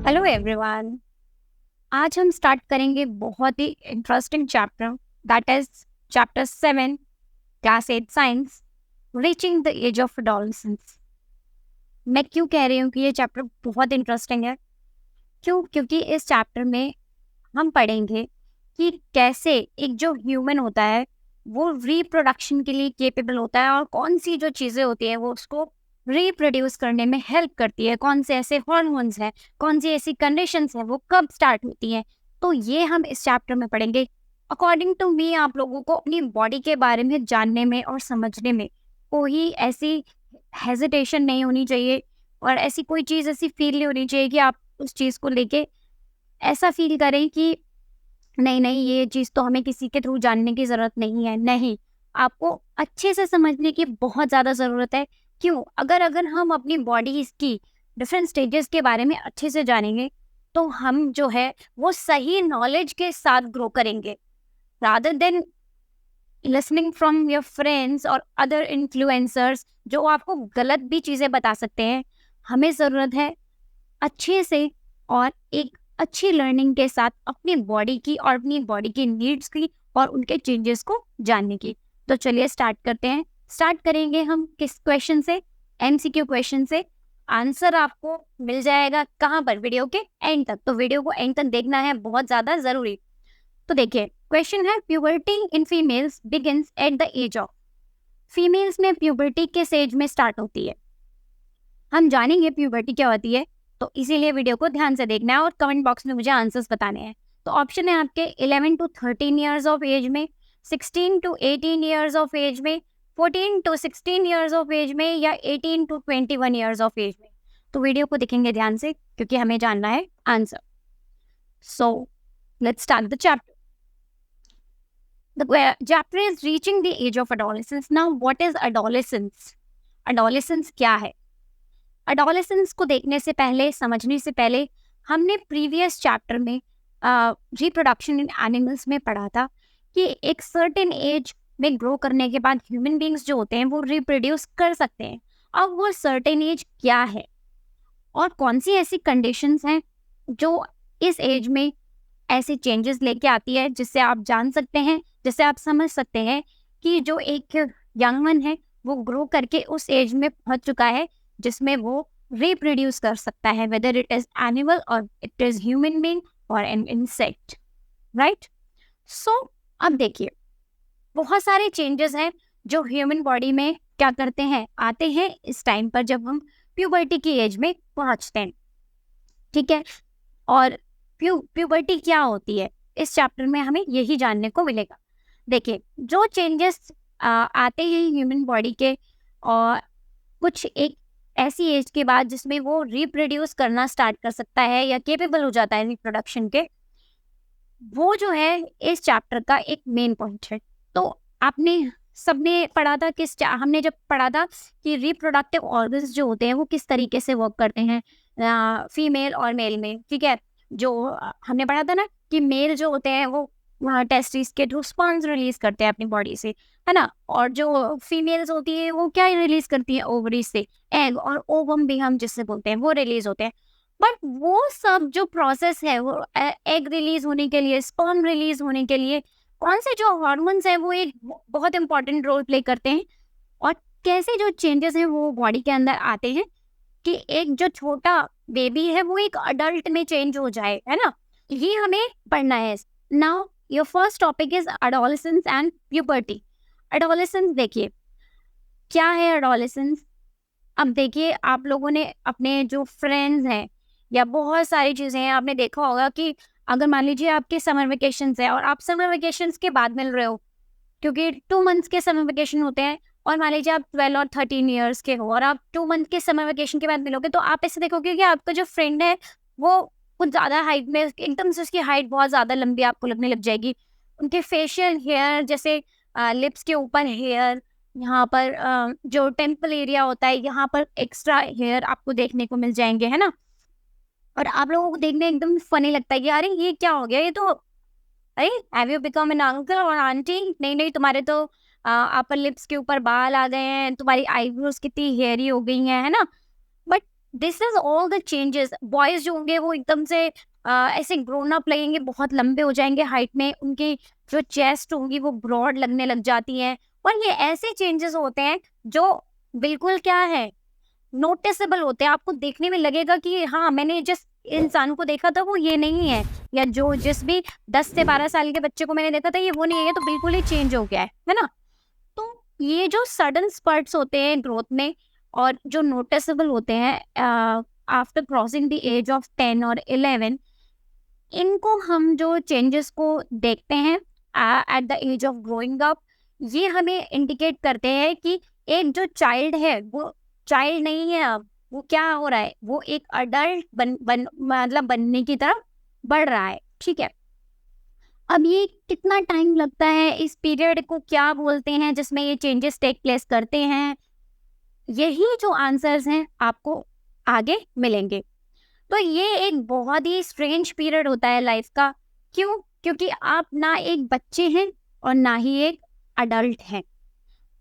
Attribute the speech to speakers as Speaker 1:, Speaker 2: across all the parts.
Speaker 1: Hello everyone. आज हम start करेंगे बहुत ही interesting chapter, that is chapter 7, class 8 science, reaching the age of adolescence. मैं क्यों कह रही हूँ कि ये चैप्टर बहुत इंटरेस्टिंग है? क्योंकि इस चैप्टर में हम पढ़ेंगे कि कैसे एक जो ह्यूमन होता है वो रिप्रोडक्शन के लिए केपेबल होता है, और कौन सी जो चीज़ें होती हैं वो उसको रिप्रोड्यूस करने में हेल्प करती है, कौन से ऐसे हॉर्मोन्स हैं, कौन सी ऐसी कंडीशंस हैं, वो कब स्टार्ट होती हैं। तो ये हम इस चैप्टर में पढ़ेंगे। अकॉर्डिंग टू मी, आप लोगों को अपनी बॉडी के बारे में जानने में और समझने में कोई ऐसी हेजिटेशन नहीं होनी चाहिए, और ऐसी कोई चीज़ ऐसी फील नहीं होनी चाहिए कि आप उस चीज़ को लेके ऐसा फील करें कि नहीं नहीं, ये चीज़ तो हमें किसी के थ्रू जानने की ज़रूरत नहीं है। नहीं, आपको अच्छे से समझने की बहुत ज़्यादा ज़रूरत है। क्यों? अगर हम अपनी बॉडीज़ की डिफरेंट स्टेजेस के बारे में अच्छे से जानेंगे, तो हम जो है वो सही नॉलेज के साथ ग्रो करेंगे, rather than listening from your friends और अदर इन्फ्लुएंसर्स जो आपको गलत भी चीज़ें बता सकते हैं। हमें ज़रूरत है अच्छे से और एक अच्छी लर्निंग के साथ अपनी बॉडी की और अपनी बॉडी की नीड्स की और उनके चेंजेस को जानने की। तो चलिए स्टार्ट करते हैं। स्टार्ट करेंगे हम किस क्वेश्चन से? एमसीक्यू क्वेश्चन से। आंसर आपको मिल जाएगा कहाँ पर? वीडियो के एंड तक। तो वीडियो को एंड तक देखना है, बहुत ज़्यादा ज़रूरी। तो देखिए, क्वेश्चन है puberty in females begins at the age of. Females में प्यूबर्टी किस एज में स्टार्ट होती है? हम जानेंगे प्यूबर्टी क्या होती है, तो इसीलिए वीडियो को ध्यान से देखना है और कमेंट बॉक्स में मुझे आंसर्स बताने हैं। तो ऑप्शन है आपके 11 टू 13 ईयर्स ऑफ एज में, 16 टू 18 ईयर्स ऑफ एज में, 14 टू 16 ईयर्स ऑफ एज में, या 18 टू 21 ईयर्स ऑफ एज में। तो वीडियो को देखेंगे ध्यान से क्योंकि हमें जानना है answer. So let's start the chapter. The chapter is reaching the age of adolescence. Now, what is adolescence? Adolescence क्या है? अडोलेसेंस को देखने से पहले, समझने से पहले, हमने प्रीवियस चैप्टर में रिप्रोडक्शन इन एनिमल्स में पढ़ा था कि एक सर्टेन एज में ग्रो करने के बाद ह्यूमन बींग्स जो होते हैं वो रिप्रोड्यूस कर सकते हैं। अब वो सर्टेन एज क्या है और कौन सी ऐसी कंडीशंस हैं जो इस एज में ऐसे चेंजेस लेके आती है, जिससे आप जान सकते हैं, जिससे आप समझ सकते हैं कि जो एक यंग वन है वो ग्रो करके उस एज में पहुंच चुका है जिसमें वो रिप्रोड्यूस कर सकता है, वेदर इट इज एनिमल और इट इज ह्यूमन बीइंग और एन इंसेक्ट, राइट? सो अब देखिए, बहुत सारे चेंजेस हैं जो ह्यूमन बॉडी में क्या करते हैं, आते हैं इस टाइम पर जब हम प्यूबर्टी की एज में पहुंचते हैं। ठीक है, और प्यूबर्टी क्या होती है इस चैप्टर में हमें यही जानने को मिलेगा। देखिए, जो चेंजेस आते हैं ह्यूमन बॉडी के और कुछ एक ऐसी एज के बाद जिसमें वो रिप्रोड्यूस करना स्टार्ट कर सकता है या केपेबल हो जाता है रिप्रोडक्शन के, वो जो है इस चैप्टर का एक मेन पॉइंट है। तो आपने सबने पढ़ा था हमने जब पढ़ा था कि रिप्रोडक्टिव ऑर्गन्स जो होते हैं वो किस तरीके से वर्क करते हैं फीमेल और मेल में। ठीक है, जो हमने पढ़ा था ना कि मेल जो होते हैं वो टेस्टिस के थ्रू स्पर्म्स रिलीज करते हैं अपनी बॉडी से, है ना, और जो फीमेल्स होती है वो क्या रिलीज करती है ओवरीज से, एग और ओवम भी हम जिससे बोलते हैं, वो रिलीज होते हैं। बट वो सब जो प्रोसेस है वो एग रिलीज होने के लिए, स्पर्म रिलीज होने के लिए कौन से जो हार्मोन्स हैं वो एक बहुत इंपॉर्टेंट रोल प्ले करते हैं, और कैसे जो चेंजेस हैं वो बॉडी के अंदर आते हैं कि एक जो छोटा बेबी है वो एक अडल्ट में चेंज हो जाए, है ना, ये हमें पढ़ना है। Now your first topic is adolescence and puberty. Adolescence देखिए क्या है एडोलेसेंस। अब देखिए, आप लोगों ने अपने जो फ्रेंड्स हैं या बहुत सारी चीज़ें हैं, आपने देखा होगा कि अगर मान लीजिए आपके समर वेकेशंस है और आप समर वेकेशंस के बाद मिल रहे हो, क्योंकि 2 मंथ्स के समर वेकेशन होते हैं, और मान लीजिए आप 12 और 13 ईयर्स के हो और आप 2 मंथ के समर वेकेशन के बाद मिलोगे, तो आप ऐसे देखोगे कि आपका जो फ्रेंड है वो कुछ ज़्यादा हाइट में, एकदम से उसकी हाइट बहुत ज़्यादा लंबी आपको लगने लग जाएगी। उनके फेशियल हेयर, जैसे लिप्स के ऊपर हेयर, यहाँ पर जो टेम्पल एरिया होता है यहाँ पर एक्स्ट्रा हेयर आपको देखने को मिल जाएंगे, है ना, और आप लोगों को देखने एकदम फनी लगता है कि अरे ये क्या हो गया, ये तो अरे have you become an uncle और आंटी, नहीं नहीं तुम्हारे तो अपर लिप्स के ऊपर बाल आ गए हैं, तुम्हारी आईब्रोज कितनी हेयरी हो गई हैं, है ना। But this is all the changes. Boys जो होंगे वो एकदम से ऐसे ग्रोन अप लगेंगे, बहुत लंबे हो जाएंगे हाइट में, उनकी जो चेस्ट होंगी वो ब्रॉड लगने लग जाती है। और ये ऐसे चेंजेस होते हैं जो बिल्कुल क्या है, नोटिसेबल होते हैं। आपको देखने में लगेगा कि हाँ, मैंने जिस इंसान को देखा था वो ये नहीं है, या जो जिस भी 10 से 12 साल के बच्चे को मैंने देखा था ये वो नहीं है, ये तो बिल्कुल ही चेंज हो गया है ना। तो ये जो सडन स्पर्ट्स होते हैं ग्रोथ में और जो नोटिसेबल होते हैं after crossing the age of 10 और 11, इनको हम जो चेंजेस को देखते हैं at the age of growing up, ये हमें इंडिकेट करते हैं कि एक जो चाइल्ड है वो चाइल्ड नहीं है, अब वो क्या हो रहा है, वो एक अडल्ट मतलब बनने की तरफ बढ़ रहा है। ठीक है, अब ये कितना टाइम लगता है, इस पीरियड को क्या बोलते हैं जिसमें ये चेंजेस टेक प्लेस करते हैं, यही जो आंसर्स हैं आपको आगे मिलेंगे। तो ये एक बहुत ही स्ट्रेंज पीरियड होता है लाइफ का। क्यों? क्योंकि आप ना एक बच्चे हैं और ना ही एक अडल्ट हैं।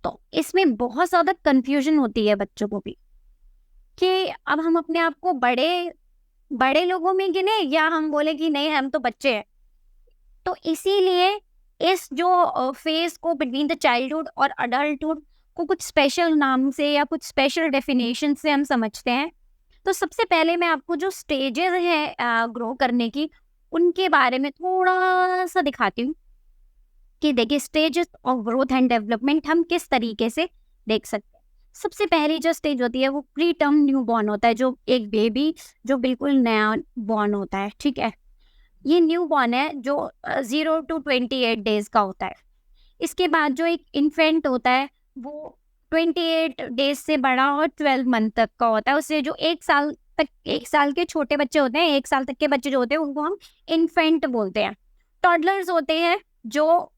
Speaker 1: तो इसमें बहुत ज़्यादा कंफ्यूजन होती है बच्चों को भी कि अब हम अपने आप को बड़े बड़े लोगों में गिने या हम बोले कि नहीं हम तो बच्चे हैं। तो इसीलिए इस जो फेज को बिटवीन द चाइल्डहुड और अडल्टहुड को कुछ स्पेशल नाम से या कुछ स्पेशल डेफिनेशन से हम समझते हैं। तो सबसे पहले मैं आपको जो स्टेजेस हैं ग्रो करने की, उनके बारे में थोड़ा सा दिखाती हूँ कि देखिए stages of growth and development हम किस तरीके से देख सकते हैं। सबसे पहली जो स्टेज होती है वो प्री टर्म न्यू बॉर्न होता है, जो एक बेबी जो बिल्कुल नया बॉर्न होता है। ठीक है, ये न्यू बॉर्न है जो 0 to 28 डेज का होता है। इसके बाद जो एक इन्फेंट होता है वो 28 डेज से बड़ा और 12 मंथ तक का होता है। उससे जो 1 साल तक, 1 साल के छोटे बच्चे होते हैं, 1 साल तक के बच्चे जो होते हैं उनको हम इन्फेंट बोलते हैं। टॉडलर्स होते हैं जो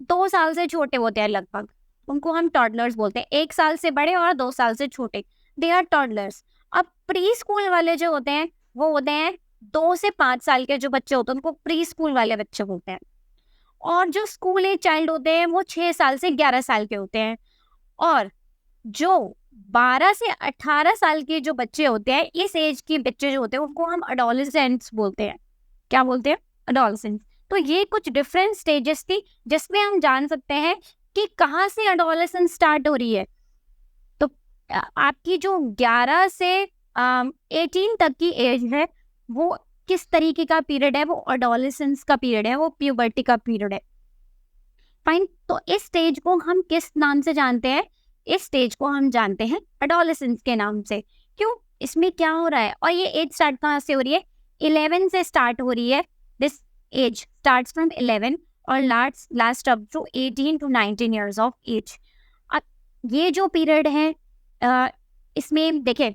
Speaker 1: 2 साल से छोटे होते हैं लगभग, उनको हम टॉडलर्स बोलते हैं। 1 साल से बड़े और 2 साल से छोटे, दे आर टॉडलर्स। अब प्री स्कूल वाले जो होते हैं वो होते हैं 2 से 5 साल के जो बच्चे होते हैं उनको प्री स्कूल वाले बच्चे बोलते हैं। और जो स्कूल एज चाइल्ड होते हैं वो 6 साल से 11 साल के होते हैं। और जो 12 से 18 साल के जो बच्चे होते हैं, इस एज के बच्चे जो होते हैं उनको हम अडोलेसेंट्स बोलते हैं। क्या बोलते हैं? अडोलेसेंट्स। तो ये कुछ डिफरेंट स्टेजेस थी जिसमें हम जान सकते हैं कि कहाँ से अडोलेसेंस स्टार्ट हो रही है। तो आपकी जो 11 से 18 तक की एज है वो किस तरीके का पीरियड है, वो अडोलेसेंस का पीरियड है, वो प्यूबर्टी का पीरियड है। फाइन, तो इस स्टेज को हम किस नाम से जानते हैं? इस स्टेज को हम जानते हैं अडोलेसेंस के नाम से। क्यों? इसमें क्या हो रहा है और ये एज स्टार्ट कहाँ से हो रही है? 11 से स्टार्ट हो रही है। दिस एज स्टार्ट्स फ्रॉम 11 और last up to 18 to 19 years of age. अब ये जो पीरियड है इसमें देखें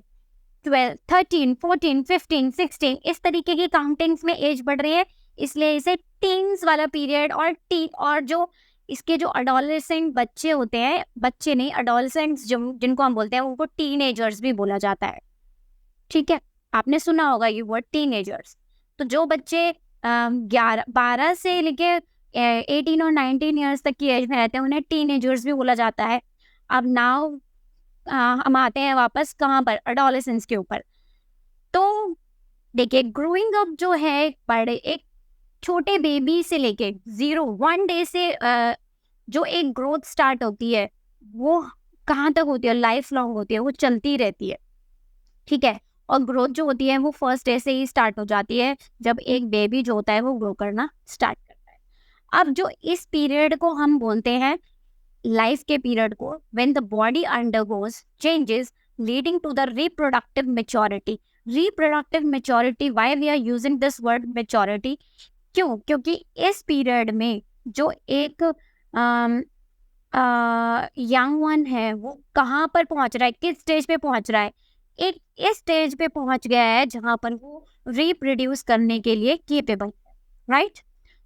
Speaker 1: 12, 13, 14, 15, 16 इस तरीके की काउंटिंग्स में एज बढ़ रही है, इसलिए इसे टीन्स वाला पीरियड और जो इसके जो अडोलेसेंट बच्चे होते हैं, बच्चे नहीं अडोलेसेंट्स जिनको हम बोलते हैं उनको टीनेजर्स भी बोला जाता है। ठीक है, आपने सुना होगा ये वर्ड टीनेजर्स। तो जो बच्चे 12 से लेके 18 और 19 ईयर्स तक की एज में रहते हैं उन्हें टीनेजर्स भी बोला जाता है। अब नाउ हम आते हैं वापस कहाँ पर? अडोलेसेंस के ऊपर। तो देखिए ग्रोइंग अप जो है बड़े एक छोटे बेबी से लेके 1 डे से जो एक ग्रोथ स्टार्ट होती है वो कहाँ तक होती है? लाइफ लॉन्ग होती है, वो चलती रहती है। ठीक है, और ग्रोथ जो होती है वो फर्स्ट डे से ही स्टार्ट हो जाती है जब एक बेबी जो होता है वो ग्रो करना स्टार्ट करता है। अब जो इस पीरियड को हम बोलते हैं लाइफ के पीरियड को, when the body undergoes changes leading to the reproductive maturity. Reproductive maturity, why we are using this word maturity? क्यों? क्योंकि इस पीरियड में जो एक यंग वन है वो कहाँ पर पहुंच रहा है, किस स्टेज पे पहुंच रहा है? एक इस स्टेज पे पहुंच गया है जहां पर वो रिप्रोड्यूस करने के लिए केपेबल है, राइट?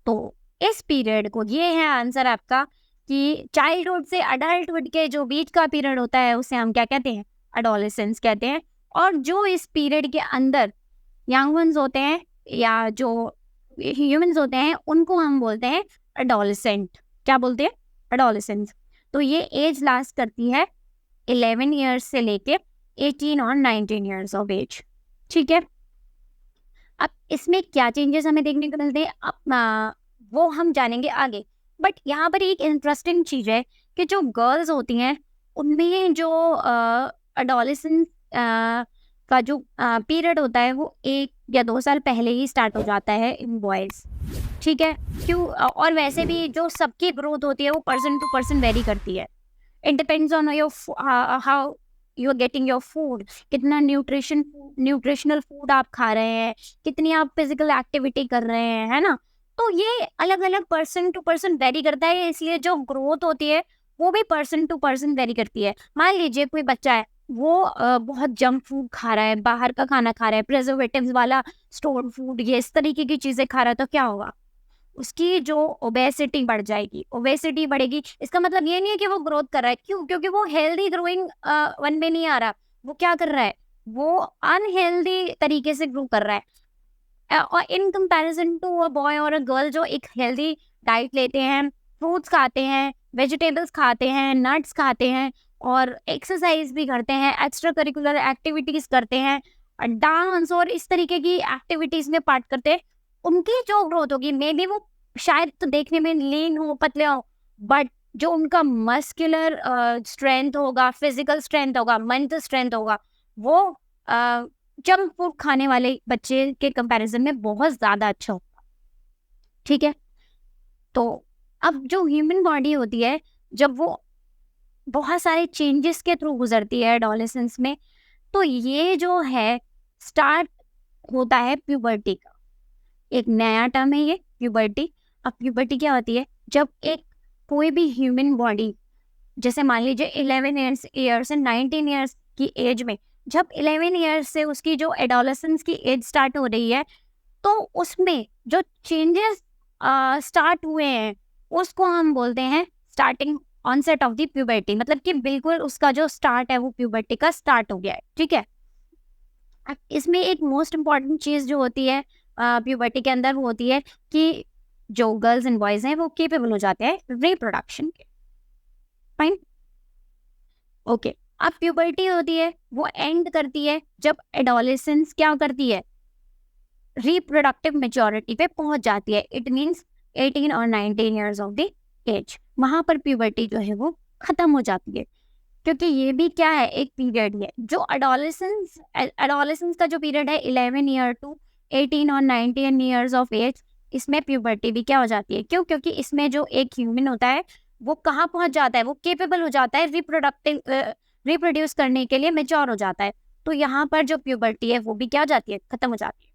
Speaker 1: तो इस पीरियड को, ये है आंसर आपका कि चाइल्डहुड से अडल्टहुड के जो बीच का पीरियड होता है उसे हम क्या कहते हैं? अडोलेसेंस कहते हैं। और जो इस पीरियड के अंदर यंग वंस होते हैं या जो ह्यूमंस होते हैं उनको हम बोलते हैं अडोलेसेंट। क्या बोलते हैं? अडोलेसेंस। तो ये एज लास्ट करती है 11 ईयर्स से लेके 18 और 19 ईयर्स ऑफ एज। ठीक है, अब इसमें क्या चेंजेस हमें देखने को मिलते हैं वो हम जानेंगे आगे। बट यहाँ पर एक इंटरेस्टिंग चीज़ है कि जो गर्ल्स होती हैं उनमें जो अडोलेसेंस का जो पीरियड होता है वो 1 या 2 साल पहले ही स्टार्ट हो जाता है इन बॉयज़। ठीक है, क्यों? और वैसे भी जो सबकी ग्रोथ होती है वो पर्सन टू पर्सन वेरी करती है। It depends on your how you are getting your food, कितना न्यूट्रिशनल फूड आप खा रहे हैं, कितनी आप फिजिकल एक्टिविटी कर रहे हैं, है ना? तो ये अलग अलग पर्सन टू पर्सन वेरी करता है, इसलिए जो ग्रोथ होती है वो भी पर्सन टू पर्सन वेरी करती है। मान लीजिए कोई बच्चा है, वो बहुत जंक फूड खा रहा है, बाहर का खाना खा रहा है, प्रिजर्वेटिव्स वाला स्टोर फूड, ये इस तरीके की चीजें खा रहा है, तो क्या होगा? उसकी जो ओबेसिटी बढ़ जाएगी। ओबेसिटी बढ़ेगी, इसका मतलब ये नहीं है कि वो ग्रोथ कर रहा है। क्यों? क्योंकि वो हेल्दी ग्रोइंग वन में नहीं आ रहा। वो क्या कर रहा है? वो अनहेल्दी तरीके से ग्रो कर रहा है। और in comparison to a boy और अ गर्ल जो एक हेल्दी डाइट लेते हैं, फ्रूट्स खाते हैं, वेजिटेबल्स खाते हैं, नट्स खाते हैं और एक्सरसाइज भी करते हैं, एक्स्ट्रा करिकुलर एक्टिविटीज करते हैं, डांस और इस तरीके की एक्टिविटीज में पार्ट करते हैं, उनकी जो ग्रोथ होगी मे बी वो शायद तो देखने में लीन हो, पतले हो, बट जो उनका मस्कुलर स्ट्रेंथ होगा, फिजिकल स्ट्रेंथ होगा, मेंटल स्ट्रेंथ होगा, वो जंक फूड खाने वाले बच्चे के कंपैरिजन में बहुत ज्यादा अच्छा होगा। ठीक है, तो अब जो ह्यूमन बॉडी होती है, जब वो बहुत सारे चेंजेस के थ्रू गुजरती है एडोलेसेंस में, तो ये जो है स्टार्ट होता है प्यूबर्टी का। एक नया टर्म है ये प्यूबर्टी। अब प्यूबर्टी क्या होती है? जब एक कोई भी ह्यूमन बॉडी, जैसे मान लीजिए 11 ईयर्स से 19 ईयर्स की एज में, जब 11 ईयर्स से उसकी जो एडोलेसेंस की एज स्टार्ट हो रही है, तो उसमें जो चेंजेस स्टार्ट हुए हैं उसको हम बोलते हैं starting onset of the puberty. मतलब कि बिल्कुल उसका जो स्टार्ट है वो प्यूबर्टी का स्टार्ट हो गया है। ठीक है, अब इसमें एक मोस्ट इम्पॉर्टेंट चीज़ जो होती है प्यूबर्टी के अंदर, वो होती है कि जो गर्ल्स एंड बॉयज़ हैं वो केपेबल हो जाते हैं रिप्रोडक्शन के। Fine, okay. अब प्यूबर्टी होती है वो एंड करती है जब एडोलेसेंस क्या करती है? रिप्रोडक्टिव मेच्योरिटी पे पहुंच जाती है। इट मीन्स 18 और 19 ईयर्स ऑफ द एज, वहां पर प्यूबर्टी जो है वो खत्म हो जाती है। क्योंकि ये भी क्या है? एक पीरियड है जो एडोलेसेंस का जो पीरियड है 11 ईयर टू 18 और 19 ईयर्स ऑफ एज, इसमें प्यूबर्टी भी क्या हो जाती है? क्यों? क्योंकि इसमें जो एक ह्यूमन होता है वो कहाँ पहुंच जाता है? वो केपेबल हो जाता है रिप्रोड्यूस करने के लिए, मेच्योर हो जाता है। तो यहाँ पर जो प्यूबर्टी है वो भी क्या हो जाती है? खत्म हो जाती है।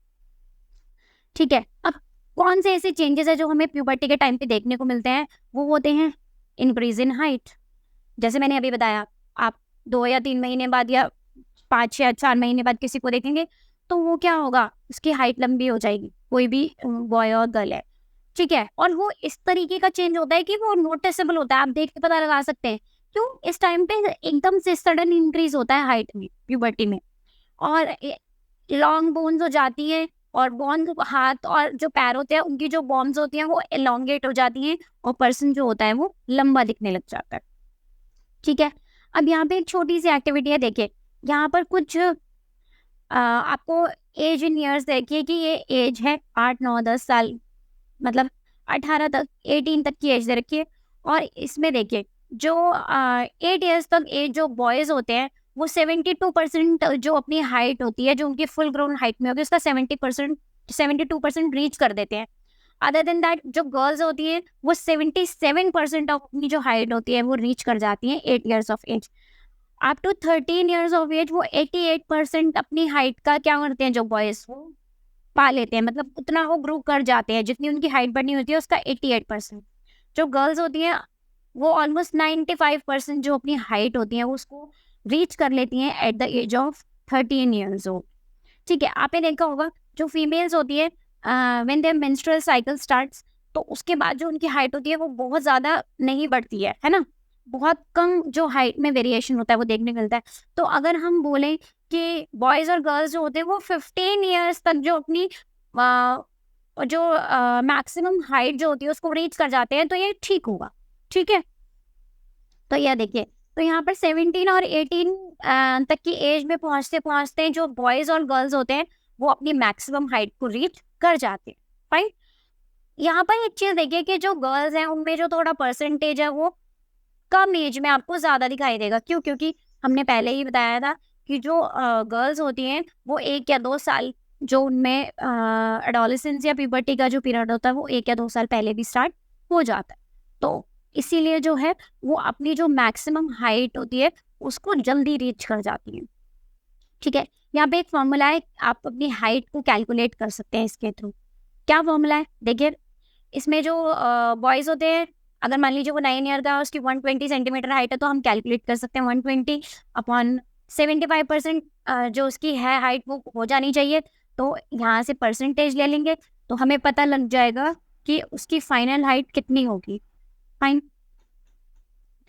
Speaker 1: ठीक है, अब कौन से ऐसे चेंजेस है जो हमें प्यूबर्टी के टाइम पे देखने को मिलते हैं? वो होते हैं इंक्रीज इन हाइट। जैसे मैंने अभी बताया, आप 2 या 3 महीने बाद या 5 या 4 महीने बाद किसी को देखेंगे तो वो क्या होगा? उसकी हाइट लंबी हो जाएगी, कोई भी बॉय और गर्ल है। ठीक है, और वो इस तरीके का चेंज होता है कि वो नोटिसेबल होता है, आप देख के पता लगा सकते हैं। क्यों? इस टाइम पे एकदम से सडन इंक्रीज होता है हाइट में, प्यूबर्टी में, और लॉन्ग बोन्स हो जाती है, और बोन्स हाथ और जो पैर होते हैं उनकी जो बोन्स होती हैं वो एलोंगेट हो जाती हैं, और पर्सन जो होता है वो लंबा दिखने लग जाता है। ठीक है, अब यहाँ पे एक छोटी सी एक्टिविटी है, देखिए यहाँ पर कुछ आपको एज इन ईयर्स देखिए कि ये एज है 8 9 10 साल, मतलब 18 तक, 18 तक की एज दे रखी है। और इसमें देखिए जो 8 ईयर्स तक एज जो बॉयज होते हैं वो 72% जो अपनी हाइट होती है, जो उनकी फुल ग्रोन हाइट में होगी, उसका 72% रीच कर देते हैं। अदर देन दैट जो गर्ल्स होती है वो 77% ऑफ अपनी जो हाइट होती है वो रीच कर जाती है 8 years of age. Up to 13 years of age वो 88% अपनी हाइट का क्या करते हैं? जो बॉयज वो पा लेते हैं, मतलब उतना वो ग्रो कर जाते हैं जितनी उनकी हाइट बढ़नी होती है उसका 88%। जो गर्ल्स होती हैं वो ऑलमोस्ट 95% जो अपनी हाइट होती है उसको रीच कर लेती हैं at the age of 13 years old. ठीक है, आपने देखा होगा जो फीमेल्स होती है when their menstrual cycle starts, तो उसके बाद जो उनकी हाइट होती है वो बहुत ज़्यादा नहीं बढ़ती है ना? बहुत कम जो हाइट में वेरिएशन होता है वो देखने को मिलता है। तो अगर हम बोलें कि बॉयज़ और गर्ल्स जो होते हैं वो 15 ईयर्स तक जो अपनी जो मैक्सिमम हाइट जो होती है उसको रीच कर जाते हैं, तो ये ठीक होगा। ठीक है, तो यह देखिए तो यहाँ पर 17 और 18 तक की एज में पहुँचते पहुँचते जो बॉयज़ और गर्ल्स होते हैं वो अपनी मैक्सिमम हाइट को रीच कर जाते हैं, राइट। यहाँ पर एक चीज़ देखिए कि जो गर्ल्स हैं उनमें जो थोड़ा परसेंटेज है वो कम एज में आपको ज़्यादा दिखाई देगा। क्यों? क्योंकि हमने पहले ही बताया था कि जो गर्ल्स होती हैं वो 1 या 2 साल जो उनमें एडोलेसेंस या प्यूबर्टी का जो पीरियड होता है वो 1 या 2 साल पहले भी स्टार्ट हो जाता है। तो इसीलिए जो है वो अपनी जो मैक्सिमम हाइट होती है उसको जल्दी रीच कर जाती हैं। ठीक है? यहाँ पे एक फ़ॉर्मूला है, आप अपनी हाइट को कैलकुलेट कर सकते हैं इसके थ्रू। क्या फ़ॉर्मूला है? देखिए, इसमें जो बॉयज़ होते हैं, अगर मान लीजिए वो 9 ईयर का है, उसकी 120 सेंटीमीटर हाइट है, तो हम कैलकुलेट कर सकते हैं 120 अपॉन 75% जो उसकी है हाइट वो हो जानी चाहिए। तो यहाँ से परसेंटेज ले लेंगे, तो हमें पता लग जाएगा कि उसकी फाइनल हाइट कितनी होगी। फाइन,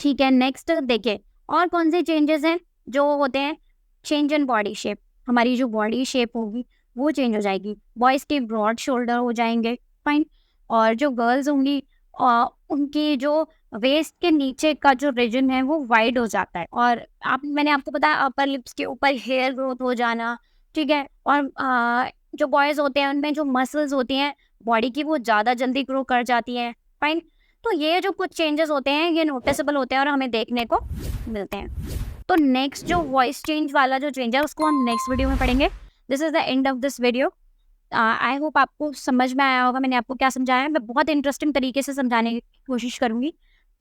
Speaker 1: ठीक है। नेक्स्ट देखिए, और कौन से चेंजेस हैं जो होते हैं? चेंज इन बॉडी शेप, हमारी जो बॉडी शेप होगी वो चेंज हो जाएगी। बॉयज़ के ब्रॉड शोल्डर हो जाएंगे, फाइन। और जो गर्ल्स होंगी उनकी जो वेस्ट के नीचे का जो रीजन है वो वाइड हो जाता है। और मैंने आपको बताया अपर लिप्स के ऊपर हेयर ग्रोथ हो जाना, ठीक है। और जो बॉयज़ होते हैं उनमें जो मसल्स होती हैं बॉडी की वो ज़्यादा जल्दी ग्रो कर जाती हैं, फाइन। तो ये जो कुछ चेंजेस होते हैं ये नोटिसेबल होते हैं और हमें देखने को मिलते हैं। तो नेक्स्ट जो वॉइस चेंज वाला जो चेंज है उसको हम नेक्स्ट वीडियो में पढ़ेंगे। This is the end of this video. I hope आपको समझ में आया होगा मैंने आपको क्या समझाया है। मैं बहुत इंटरेस्टिंग तरीके से समझाने की कोशिश करूँगी।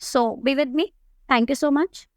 Speaker 1: So be with me. Thank you so much.